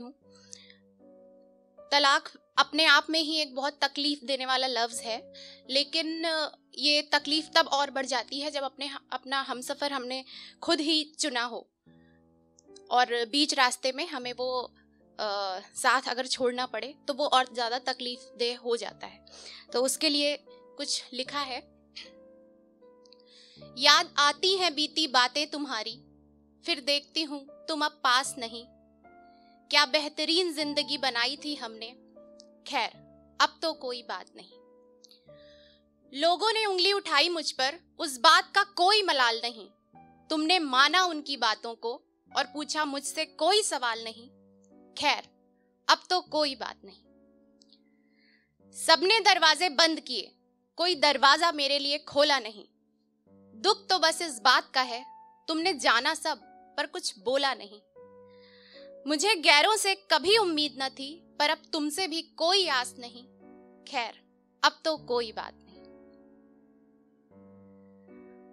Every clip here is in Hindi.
हूँ। तलाक अपने आप में ही एक बहुत तकलीफ देने वाला लफ्ज़ है, लेकिन ये तकलीफ तब और बढ़ जाती है जब अपना हमसफ़र हमने खुद ही चुना हो और बीच रास्ते में हमें वो साथ अगर छोड़ना पड़े तो वो और ज़्यादा तकलीफ दे हो जाता है। तो उसके लिए कुछ लिखा है। याद आती हैं बीती बातें तुम्हारी, फिर देखती हूँ तुम अब पास नहीं। क्या बेहतरीन जिंदगी बनाई थी हमने, खैर अब तो कोई बात नहीं। लोगों ने उंगली उठाई मुझ पर, उस बात का कोई मलाल नहीं। तुमने माना उनकी बातों को और पूछा मुझसे कोई सवाल नहीं, खैर अब तो कोई बात नहीं। सबने दरवाजे बंद किए, कोई दरवाजा मेरे लिए खोला नहीं। दुख तो बस इस बात का है, तुमने जाना सब पर कुछ बोला नहीं। मुझे गैरों से कभी उम्मीद न थी, पर अब तुमसे भी कोई आस नहीं, खैर अब तो कोई बात नहीं।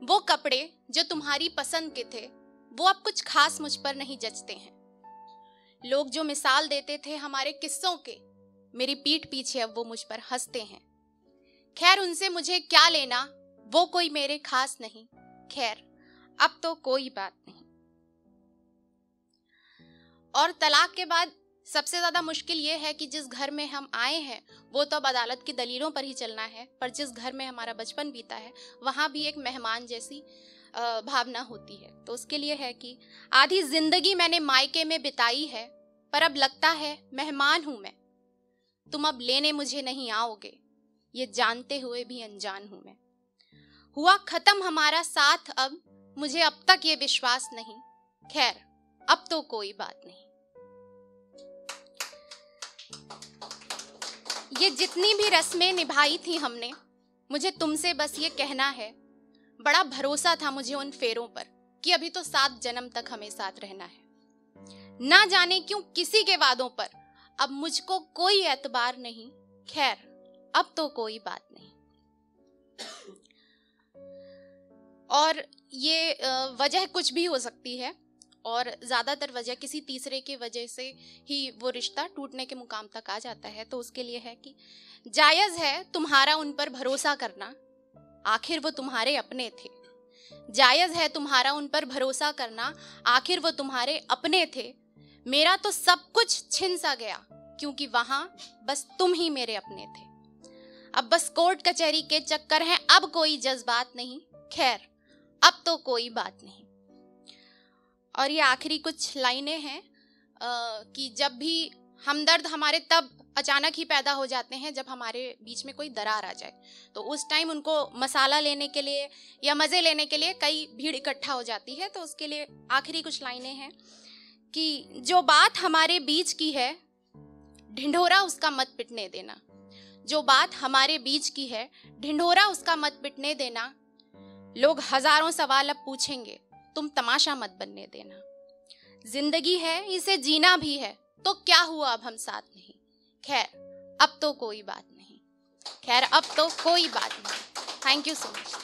वो कपड़े जो तुम्हारी पसंद के थे, वो अब कुछ खास मुझ पर नहीं जचते हैं। लोग जो मिसाल देते थे हमारे किस्सों के, मेरी पीठ पीछे अब वो मुझ पर हंसते हैं। खैर उनसे मुझे क्या लेना, वो कोई मेरे खास नहीं, खैर अब तो कोई बात नहीं। और तलाक के बाद सबसे ज्यादा मुश्किल ये है कि जिस घर में हम आए हैं वो तो अब अदालत की दलीलों पर ही चलना है, पर जिस घर में हमारा बचपन बीता है वहां भी एक मेहमान जैसी भावना होती है। तो उसके लिए है कि आधी जिंदगी मैंने मायके में बिताई है, पर अब लगता है मेहमान हूं मैं। तुम अब लेने मुझे नहीं आओगे, ये जानते हुए भी अनजान हूं मैं। हुआ खत्म हमारा साथ अब, मुझे अब तक ये विश्वास नहीं, खैर अब तो कोई बात नहीं। ये जितनी भी रस्में निभाई थी हमने, मुझे तुमसे बस ये कहना है, बड़ा भरोसा था मुझे उन फेरों पर कि अभी तो 7 जन्म तक हमें साथ रहना है। ना जाने क्यों किसी के वादों पर अब मुझको कोई एतबार नहीं, खैर अब तो कोई बात नहीं। और ये वजह कुछ भी हो सकती है, और ज़्यादातर वजह किसी तीसरे की वजह से ही वो रिश्ता टूटने के मुकाम तक आ जाता है। तो उसके लिए है कि जायज़ है तुम्हारा उन पर भरोसा करना, आखिर वो तुम्हारे अपने थे। जायज़ है तुम्हारा उन पर भरोसा करना, आखिर वो तुम्हारे अपने थे। मेरा तो सब कुछ छिन सा गया, क्योंकि वहां बस तुम ही मेरे अपने थे। अब बस कोर्ट कचहरी के चक्कर हैं, अब कोई जज्बात नहीं, खैर अब तो कोई बात नहीं। और ये आखिरी कुछ लाइनें हैं कि जब भी हमदर्द हमारे तब अचानक ही पैदा हो जाते हैं जब हमारे बीच में कोई दरार आ जाए। तो उस टाइम उनको मसाला लेने के लिए या मज़े लेने के लिए कई भीड़ इकट्ठा हो जाती है। तो उसके लिए आखिरी कुछ लाइनें हैं कि जो बात हमारे बीच की है, ढिंढोरा उसका मत पिटने देना। जो बात हमारे बीच की है, ढिंढोरा उसका मत पिटने देना। लोग हजारों सवाल अब पूछेंगे, तुम तमाशा मत बनने देना। जिंदगी है, इसे जीना भी है, तो क्या हुआ अब हम साथ नहीं, खैर अब तो कोई बात नहीं, खैर अब तो कोई बात नहीं। Thank you so much.